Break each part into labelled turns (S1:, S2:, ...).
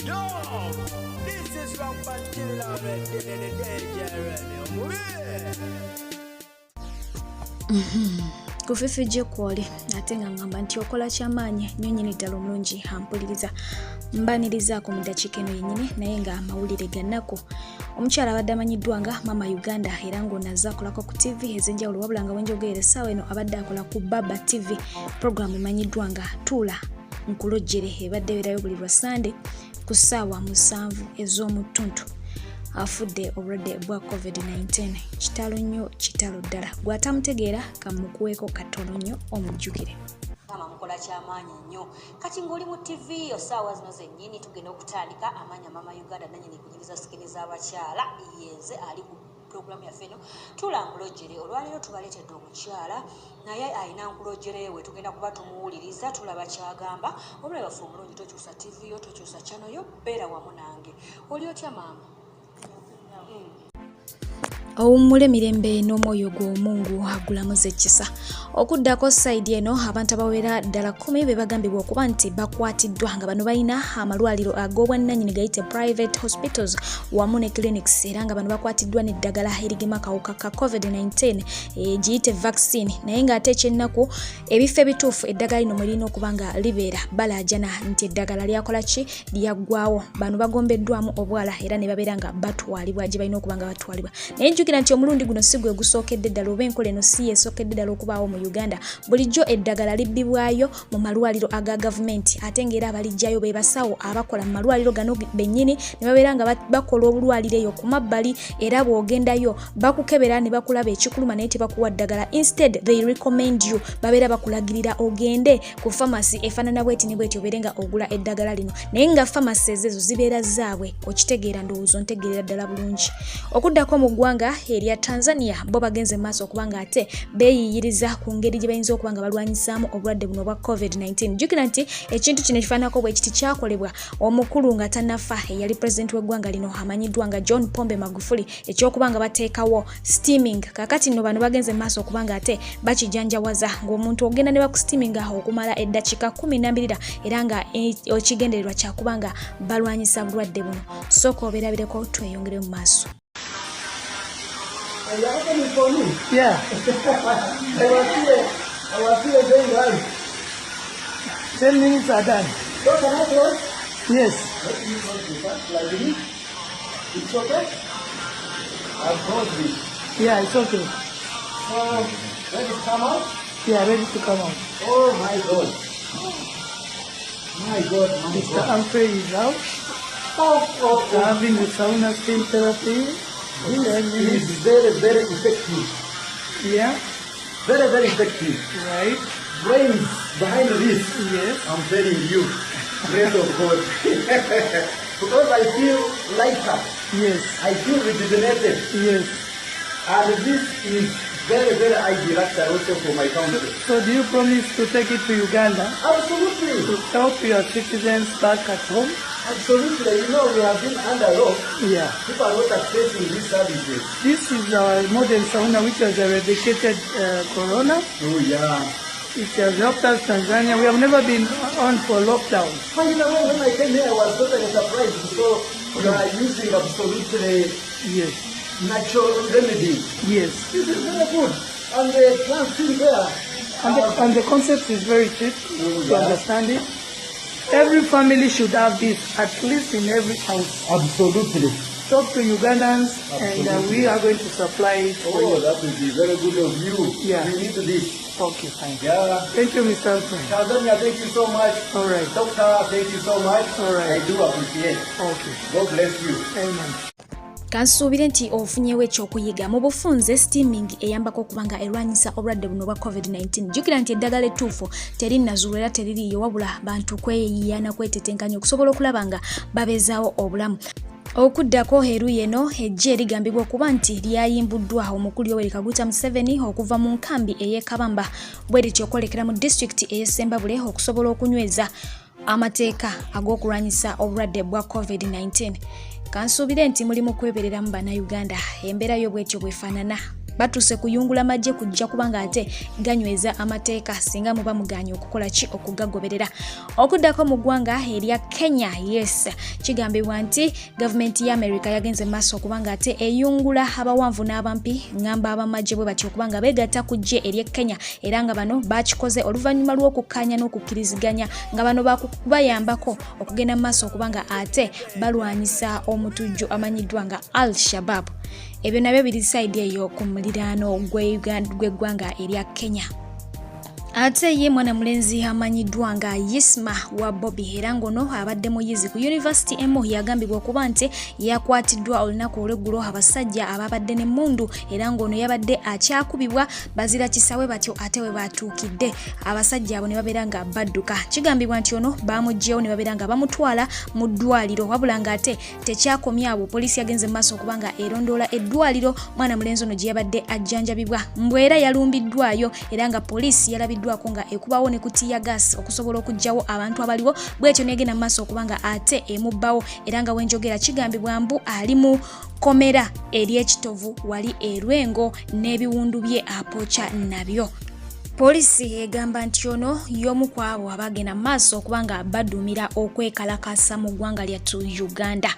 S1: Yo, this is from Patilla already in the danger
S2: Ku Phiphie gye kwoli ate nga ngamba nti okola kyamaanyi nnyo nnyini ddala omulungi ampuliriza mbanirizaako mu ddakiika eno yennyini naye nga amawulire gannaku. Omukyala abadde amanyiddwa nga Maama Uganda era ng'ono azze akolako ku TV ez'enjawulo wabula nga wenjogerera essaawa eno abadde akola ku Baba TV puroguramu emanyiddwa nga Tuula Nkulojjere ebadde ebeerayo buli lwa Sande ku ssaawa 7 ez'omutuntu. Affude obulwadde bwa COVID-19 kitalo nnyo kitalo ddala gwatamutegeera kamukuweeko katono nnyo omujjukire.
S3: Kama mukola kyamaanyi nnyo kati ng'oli mu TV osaawa zino zennyini tugenda okutandika amanya Maama Uganda nannyini kunyiriza sikini z'abakyala yenze ali ku puroguramu yaffe eno Tuula Nkulojjere. Olwaleero tubaleetedde omukyala naye ayina nkulojjere we tugenda kuba tumuwuliriza tulaba kyagamba. Omulabe waffe omulungi tokyusa TV yo tokyusa channel yo beera wamu nange. Oli otya maama?
S2: Owummule mirembe n'omwoyo gw'Omungu agulamuza ekisa. Okuddako sayidi eno abantu abawera ddala 10 be bagambibwa okuba nti bakwatiddwa nga bano balina amalwaliro ag'obwannannyini gayite private hospitals wamu ne clinics era nga bano bakwatiddwa n'eddagala erigema akawuka ka COVID-19 giyite vaccine naye ng'ate ekyennaku ebifo ebituufu eddagala lino mwe lirina okuba nga libeera balaajana nti eddagala lyakola ki lyaggwaawo. Bano bagombeddwamu obwala era ne babeera nga batwalibwa gye balina okuba nga batwalibwa. Naye njukira nti omulundi guno si gwe gusookedde ddala oba enkola eno si yeesookedde ddala okubaawo mu Uganda. Bulijjo eddagala libbibwayo mu malwaliro aga gavumenti ate ng'era abalijjayo be basawo abakola mu malwaliro gano bennyini ne babeera nga bakola obulwaliro eyo ku mabbali era bw'ogendayo bakukebera ne bakulaba ekikuluma naye tebakuwa ddagala. Instead they recommend you babeera bakulagirira ogende ku pharmacy efaanana bweti ne bweti obeere nga ogula eddagala lino naye nga pharmacies ezo zibeera zaabwe okitegeera ndowooza ontegeerera ddala bulungi. Okuddako mu ggwanga erya Tanzania bo bagenze maaso okubanga ate beeyiyiriza ku ngeri gye bayinza okuba nga balwanyisaamu obulwadde buno obwa COVID-19. Jjukira nti ekintu kino ekifaanako bwe kiti kyakolebwa omukulu nga tannafa eyali pulezidenti w'eggwanga lino amanyiddwa nga John Pombe Magufuli ekyokuba nga bateekawo steaming. Kakati nno bano bagenze maaso okubanga ate bakijanjawaza ng'omuntu ogenda ne bakusteaminga okumala eddakiika 12 era nga ekigendererwa kyakuba nga balwanyisa bulwadde buno. Sooka obeerabireko tweyongere mu maaso.
S4: Are you asking for me?
S5: Yeah.
S4: I was here going live.
S5: 10 minutes are done.
S4: So can I close?
S5: Yes.
S4: Let me close the first like this. It's okay? I'll close this.
S5: Yeah, it's okay.
S4: So, ready to come out?
S5: Yeah, ready to come out.
S4: Oh my God. My God, my
S5: Mr.
S4: God.
S5: Humphrey is out. After having the sauna steam therapy.
S4: This is very, very effective.
S5: Yeah.
S4: Very, very effective.
S5: Right.
S4: Brains behind this.
S5: Yes.
S4: I'm telling you. Grace of God. Because I feel lighter.
S5: Yes.
S4: I feel rejuvenated.
S5: Yes.
S4: And this is very, very ideal actually also for my country.
S5: So do you promise to take it to Uganda
S4: Absolutely.
S5: to help your citizens back at home?
S4: Absolutely. You know, we have been under law.
S5: Yeah.
S4: People are not accessing these services.
S5: This is our modern sauna which has eradicated corona.
S4: Oh, yeah.
S5: It has helped us Tanzania. We have never been on for lockdown.
S4: But you know, when I came here, I was totally surprised because you are using absolutely
S5: Yes.
S4: natural remedy.
S5: Yes.
S4: This is very good. And the plants still there.
S5: And the concept is very cheap to understand it. Every family should have this, at least in every house.
S4: Absolutely.
S5: Talk to Ugandans and we are going to supply it for
S4: Oh,
S5: you.
S4: that would be very good of you.
S5: Yeah.
S4: We need this.
S5: Okay, fine.
S4: Yeah.
S5: Thank you, Mr. Humphrey.
S4: Tanzania, thank you so much.
S5: All right.
S4: Doctor, thank you so much.
S5: All right.
S4: I do appreciate.
S5: Okay.
S4: God bless you.
S5: Amen.
S2: Kansuubire nti ofunyewo ekyokuyiga mu bufunze steaming eyambako okubanga erwanyisa obulwadde buno bwa COVID-19. Jjukira nti eddagala ettuufu terinnazuulwa era teririiyo wabula bantu kweyiyaana kwetetenkanya okusobola okulaba nga babeezaawo obulamu. Okuddako eruuyi eno ejje erigambibwa okuba nti lyayimbuddwa omukulu Yoweri Kaguta Museveni okuva mu nkambi ey'e Kabamba bwe lityo okwolekera mu disitulikiti ey'e Sembabule okusobola okunyweza amateeka ag'okulwanyisa obulwadde bwa COVID-19. Kansuubire nti mulimu kwebereramu bannayuganda embeera yo bwetyo bwefaanana batuse kuyungula majje kujja kubanga ate ganyweza amateeka singa muba muganya okukola ki okugagoberera. Okuddako mu ggwanga erya Kenya, yes, kigambibwa nti gavumenti ya America yagenze maaso okubanga ate eyungula abawanvu n'abampi ngamba abamajje bwe batyo okubanga beegatta kujje erya Kenya era nga bano bakikoze oluvannyuma lw'okukkaanya n'okukkiriziganya nga bano bayambako okugenda maaso okubanga ate balwanyisa omutujju amanyiddwa nga Al-Shabaab. Ebyo nabyo biri side eyo ku muliraano gw'eggwanga erya Kenya. Ate ye mwana mulenzi amanyiddwa nga Yisma wa Bobby era ngono abadde muyizi ku University emu yagambibwa okuba nti yakwatiddwa olunaku olw'eggulo abasajja ababadde n'emmundu era ngono yabadde akyakubibwa bazira kisawe batyo ate we batuukidde abasajja abo ne babeera nga badduka. Kigambibwa nti ono baamugyewo ne babeera nga bamutwala mu ddwaliro wabula nga ate tekyakomya abo poliisi yagenze maaso okubanga erondoola eddwaliro mwana mulenzi ono gye yabadde ajjanjabibwa mbwera yalumbiddwayo era nga poliisi yalabiddwa nga ekubawo ne kutiya gas okusobola okujjawo abantu abaliwo bwetyo negenda maaso okubanga ate emubbawo era nga wenjogera kigambibwa mbu ali mu komera ery'ekitovu wali erwengo n'ebiwundu bye apooca nabyo. Poliisi egamba nti ono y'omu ku abo abagenda maaso okubanga baduumira okwekalakasa mu ggwanga lyattu Uganda.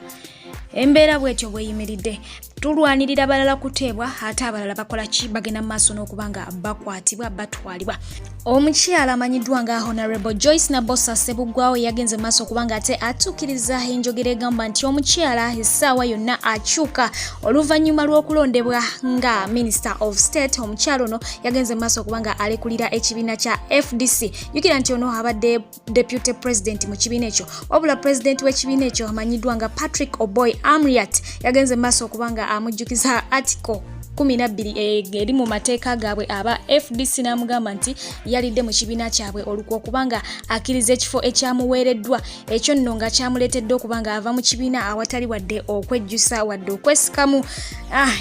S2: Embera bwetyo bweyimiridde tulwanirira balala kuteebwa ate abalala bakola ki bagenda maaso n'okubanga bakwatibwa batwalibwa. Omukyala amanyiddwa nga Honorable Joyce Nabosa Sebuggwawo yagenze maaso okubanga ate atuukiriza enjogera egamba nti omukyala essaawa yonna akyuka oluvannyuma lw'okulondebwa nga Minister of State. Omukyala ono yagenze maaso okubanga alekulira ekibiina kya FDC. Jjukira nti ono abadde Deputy President mu kibiina ekyo wabula President w'ekibiina ekyo amanyiddwa nga Patrick Oboy Amriat yagenze maaso okubanga amujjukiza article 12 eri mu mateeka gaabwe aba FDC n'amugamba nti yalidde mu kibiina kyabwe olukwo okubanga akkiriza ekifo ekyamuweereddwa ekyo nno nga kyamuleetedde okubanga ava mu kibiina awatali wadde okwejjusa wadde okwesikamu.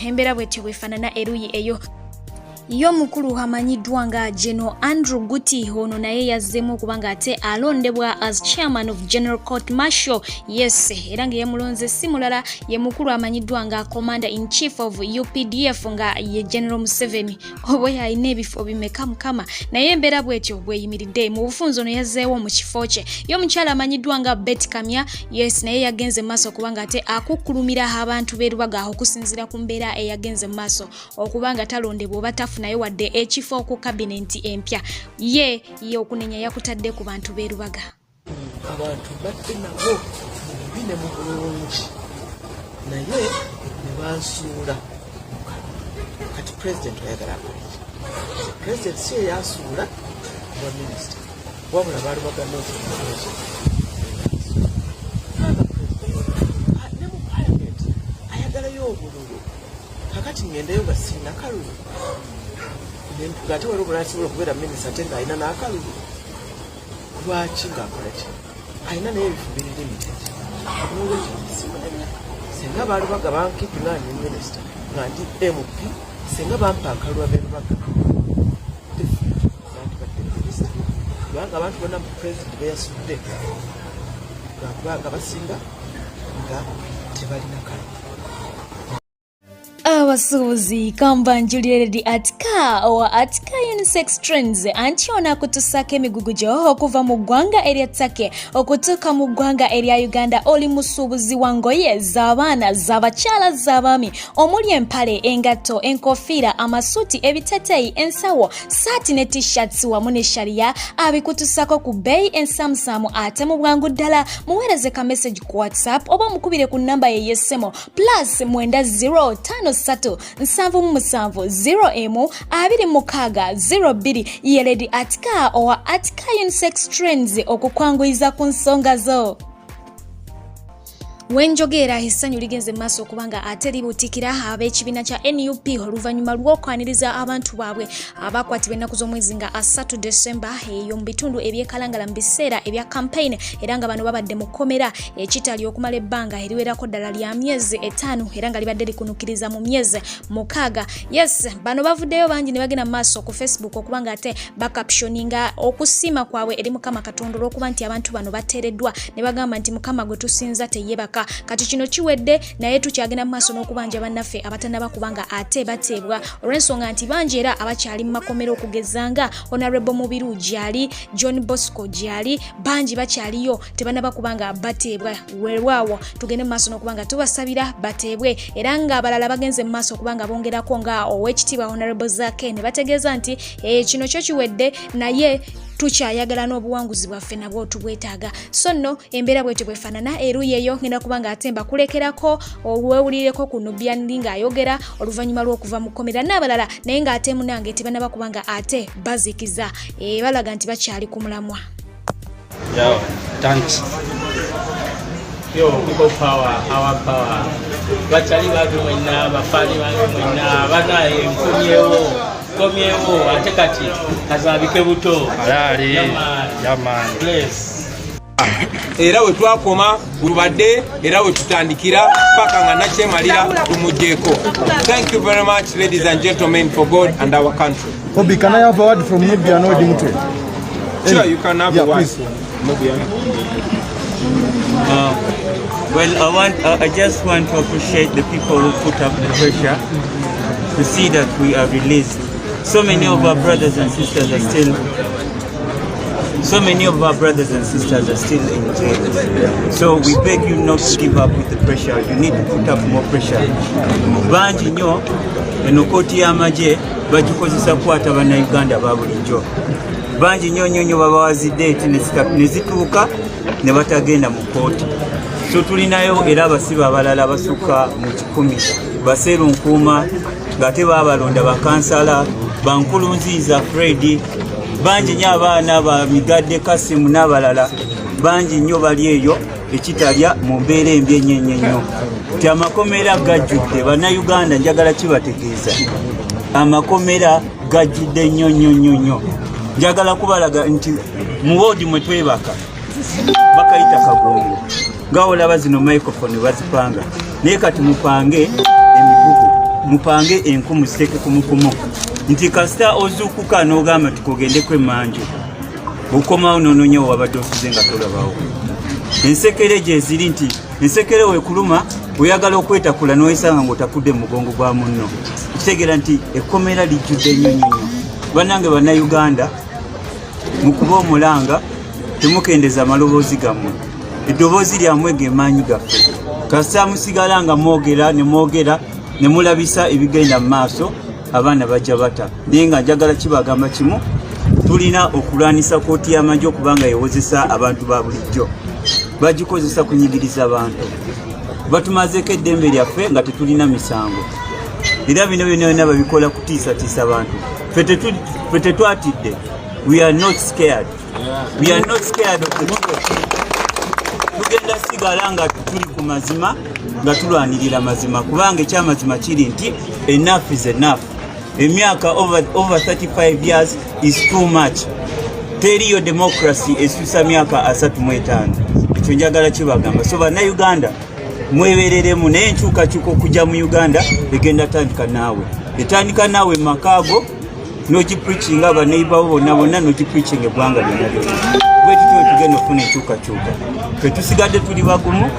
S2: Embeera bwetyo bwefaanana eruyi eyo. Yo mukulu amanyiddwa nga General Andrew Guti ono naye yazzeemu okubanga ate alondebwa as chairman of General Court Martial. Yes, era nga yamulonze si mulala ye mukulu amanyiddwa nga Commander in Chief of UPDF nga ye General Museveni. Obo yalina ebifo bimeka mukama naye embeera bwetyo bweyimiridde mu bufunzo ono yazzeewo mu kifo kye. Yo mukyala amanyiddwa nga Betty Kamya, yes, naye yagenze maaso okubanga ate akukkulumira abantu b'erubaga okusinziira ku mbeera eyagenze maaso okubanga talondebwa oba naye wadde ekifo ku kabinenti empya ye okunenya yakutadde ku bantu b'erubaga.
S4: Abantu badde nabo bine mu bulungi naye ne bansuula kati president ayagala akoleki. President si yasuula wa minisita wabula baali bagamba nti ne mu parliament ayagalayo obululu kakati ngendeyo nga sina kalulu ngate wali obulasobola okubeera minisita ate ng'alina n'akalulu lwaki ng'akola ki alina naye ebifo biririmidde senga baali bagabankipi nga ndi minisita nga ndi MP senga bampa akalulu ab'erubaga nandibadde minisita kubanga abantu bonna mu pulezidenti beyasudde nga basinga nga tebalina kalulu.
S2: Abasuubuzi kambanjuliredi atika owa atika unisex trends anti ona kutusaka emigugu gyo okuva mu ggwanga erya Take okutuuka mu ggwanga erya Uganda oli musuubuzi wa ngoye z'abaana z'abakyala z'abaami omuli empale engatto enkofiira amasuuti ebiteteeyi ensawo saati ne t-shirts wamu ne sharia abikutusako ku bbeeyi ensamusamu ate mu bwangu ddala muweereze ka message ku WhatsApp oba mukubire ku nnamba ye y'essimo +90 537 yeledi atika owa atika unisex trends okukwanguyiza ku nsonga zo. Wenjogera essanyu ligenze maaso okubanga ate libutikira ab'ekibiina kya NUP oluvannyuma lw'okwaniriza abantu baabwe abakwatibwa ennaku z'omwezi nga 3 December eyo mu bitundu ebyekalangala mu biseera ebya campaign era nga bano babadde Mukomera Ekitalya okumala ebbanga eriwerako ddala lya myezi 5 era nga libadde likunukiriza mu myezi 6. Yes, bano bavuddeyo bangi ne bagenda maaso ku Facebook okubanga ate bakaptioninga okusiima kwabwe eri Mukama Katonda olw'okuba nti abantu bano bateereddwa ne bagamba nti Mukama gwe tusinza teyeba kyokka. Kati kino kiwedde naye tukyagenda mu maaso n'okubanja bannaffe abatannaba kubanga ate bateebwa olw'ensonga nti bangi era abakyali mu makomero okugezanga Honorable Mubiru gyali, John Bosco gyali, bangi bakyaliyo tebannaba kubanga bateebwa. Weewaawo tugende mu maaso n'okubanga tubasabira bateebwe era nga abalala bagenze mu maaso okubanga bongerako nga Oweekitiibwa Honorable Zaake ne bategeeza nti kino kyo kiwedde naye tukyayagala n'obuwanguzi bwaffe nabwo tubwetaaga. So nno embeera bwetyo bwefaanana eruyi eyo ngenda kubanga ate mbakulekerako weewulireko ku Nubian ng'ayogera oluvannyuma lw'okuva mu Mukomera n'abalala naye ng'ate munange tebannaba kubanga ate bazikiza balaga nti bakyali ku mulamwa.
S6: Thanks. Yo, people power, our power. Bachali bagi mwena, bafani bagi mwena, banaye komyewo, atekati, kazabike buto. Yari, yaman. Bless.
S7: Era we twakoma bulubadde era we tutandikira paka nga nakyemalira tumugyeko. Thank you very much, ladies and gentlemen, for God and our country.
S8: Obi, can I have a word from Nubian or Dimitri?
S7: Sure, you can have a word.
S9: Well, I just want to appreciate the people who put up the pressure to see that we are released. So many of our brothers and sisters are still in jail. So we beg you not to give up with the pressure. You need to put up more pressure. Banji nyo enokoti y'amagye bagikozesa kukwata bannayuganda ba bulijjo. Banji nyo babawazidde eti ne zituuka ne batagenda mu kooti. So tulinayo era abasibe abalala abasukka mu 10 Baseru Nkuuma ng'ate baabalonda bakansala Bankulunziza Fred bangi nnyo abaana ba Migadde Kasimu n'abalala bangi nnyo bali eyo Ekitalya mu mbeera embi ennyo. Ti amakomera gajjudde bannayuganda njagala kibategeeza amakomera gajjudde nnyo. Njagala kubalaga nti mu woodi mwe twebaka bakayita kagongo nga olaba zino microphone bazipanga naye kati mupange emigugu mupange enkumu ziteke kumukumu nti kasita ozuukuka n'ogamba tikogendeko emanju bukomawo noononyewo wabadde ofuze nga tolabawo. Ensekere gye ziri nti ensekere wekuluma oyagala okwetakula n'oyesanga ng'otafudde mu mugongo gwa munno kitegeera nti ekkomera lijjudde nnyo. Bannange bannayuganda mukuba omulanga temukendeza amaloboozi gammwe eddoboozi lyammwe gemaanyi gaffe kasita musigala nga mwogera ne mulabisa ebigenda mu maaso abaana bajja bata. Naye nga njagala kibagamba kimu tulina okulwanisa kooti y'amagye okubanga yewozesa abantu ba bulijjo bagikozesa kunyigiriza abantu batumazeeko eddembe lyaffe nga tetulina misango era bino byonna babikola kutiisatiisa abantu ffe tetwatidde. We are not scared. We are not scared of the truth. Tugenda sigala nga tuli ku mazima nga tulwanirira mazima kubanga ekyamazima kiri nti enough is enough. Emyaka over 35 years is too much. Teriyo democracy esusa myaka 35. Ekyo njagala kibagamba. So bannayuganda mwebereremu naye enkyukakyuka okujja mu Uganda egenda tandika naawe. Etandika naawe makaago n'ogipreachinga abaneighbor bonna n'ogipreachinga eggwanga lyonna. Bwekityo tugenda okufuna enkyukakyuka. Ffe tusigadde tuli bagumu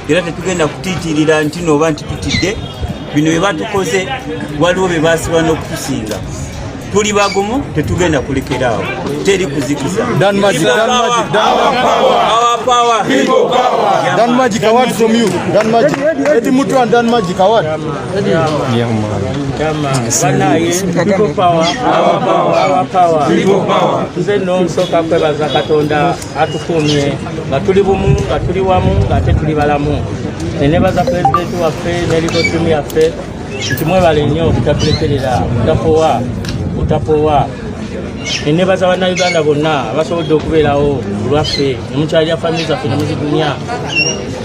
S9: era tetugenda kutiitirira nti nooba nti tutidde. Bino bye batukoze waliwo bye baasiba n'okutusinga. Tuli bagumu tetugenda kulekeraawo. Teri kuzikiza.
S8: Dan Magic award from you. Dan Magic. Eti mutu and Dan Magic award.
S6: People power, our power. People power. Tuze no soka kwebaza Katonda atukumye nga tuli bumu nga tuli wamu nga tuli balamu. Nenebaza president waffe n'erikotumi yaffe nti mwebale nnyo okutatulekerera utapowa. Nenebaza bannayuganda bonna abasobodde okubeerawo lwaffe nemukyalira famire zaffe nemuzidunya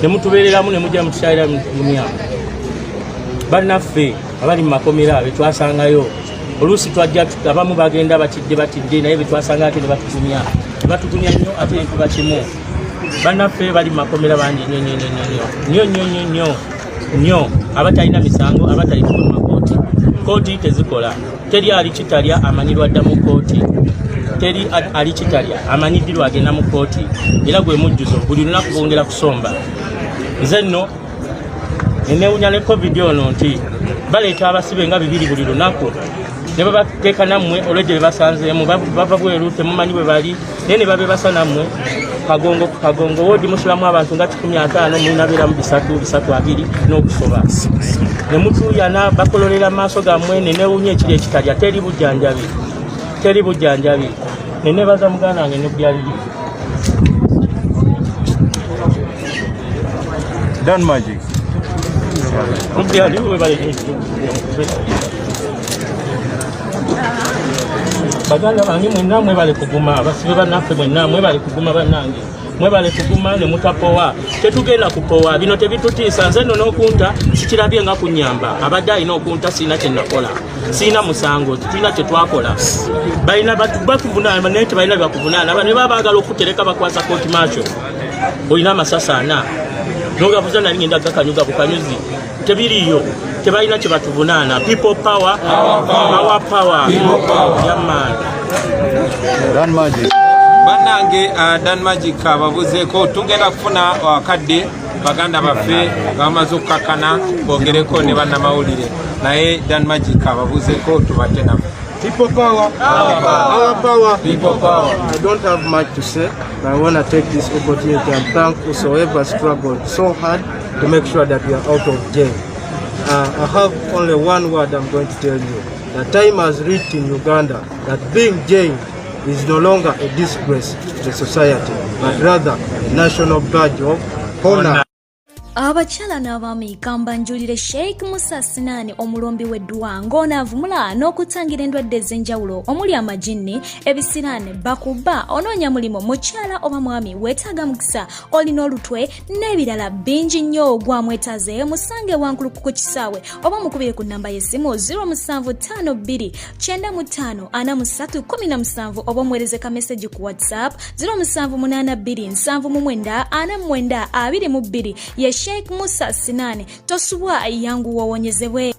S6: nemutubeereramu nemujja mutukyalira mudunya. Bannaffe abali mu makomera betwasangayo oluusi twajja abamu bagenda batidde naye betwasanga ate nebatutunya nnyo ate netuba kimu. Bannaffe bali mu makomera bangi nnyo abatalina misango abatayitibwa mu makooti. Kooti tezikola. Teri ali Kitalya amanyirwa dda mu kooti. Teri ali Kitalya amanyiddirwa agenda mu kooti era gwe mujjuzo buli lunaku bongera kusomba. nze nno enewunya ne covid ono nti baleeta abasibe nga 2 buli lunaku ne babateeka nammwe olwegye bebasanzeemu bava bweru temumanyi bwe bali naye ne babebasa nammwe kagongo ku kagongo woodi musulamu abantu nga 15 mulinabeeramu 3 n'okusoba ne mutuuyana bakololera mu maaso gammwe nenewunya ekiri ekitalya teri bujjanjabi nenebaza muganda wange ne byali
S8: Done magic.
S6: baganda bange mwenna mwebale kuguma abasibe bannaffe mwenna mwebale kuguma bannange mwebale kuguma ne mutapowa tetugenda kupowa bino tebitutiisa nze nno n'okunta sikirabye nga kunyamba abadde alina okunta siina kye nakola siina musango tulina kye twakola balina bakuvunaana naye tebalina byakuvunaana ne baba baagala okutereka bakwasa kooti maacho olina amasasi 4 nogavuza nali ngenda gakanyuga bukanyuzi tebiriyo tebalina kye batuvunaana people power our power yaman
S8: Done magic.
S7: Bannange Dan Magic ababuzeeko tugenda kufuna wakadde baganda baffe bamaze okukakkana bogereko ne bannamawulire naye Dan Magic ababuzeeko tubadde nabo.
S8: People power. Our power.
S7: People power.
S8: I don't have much to say, but I want to take this opportunity and thank whosoever struggled so hard to make sure that we are out of jail. I have only one word I'm going to tell you. The time has reached in Uganda that being jailed is no longer a disgrace to the society, but rather a national badge of honor.
S2: Abakyala n'abaami kambanjulire Sheikh Musa Sinani omulombi w'eddwa ng'onaavumula n'okutangira endwadde ez'enjawulo omuli amajinni ebisiraane bakuba onoonya mulimu mukyala oba mwami weetaaga mukisa olina olutwe n'ebirala bingi nnyo gwamwetaaze musange wankulu ku kisaawe oba mukubire ku nnamba y'essimu 0752 95 4317 oba omuweereze ka meseji ku WhatsApp 0782 79 49 22 ye Sheikh Musa Sinani tosubwa yangu wawonyezebwe.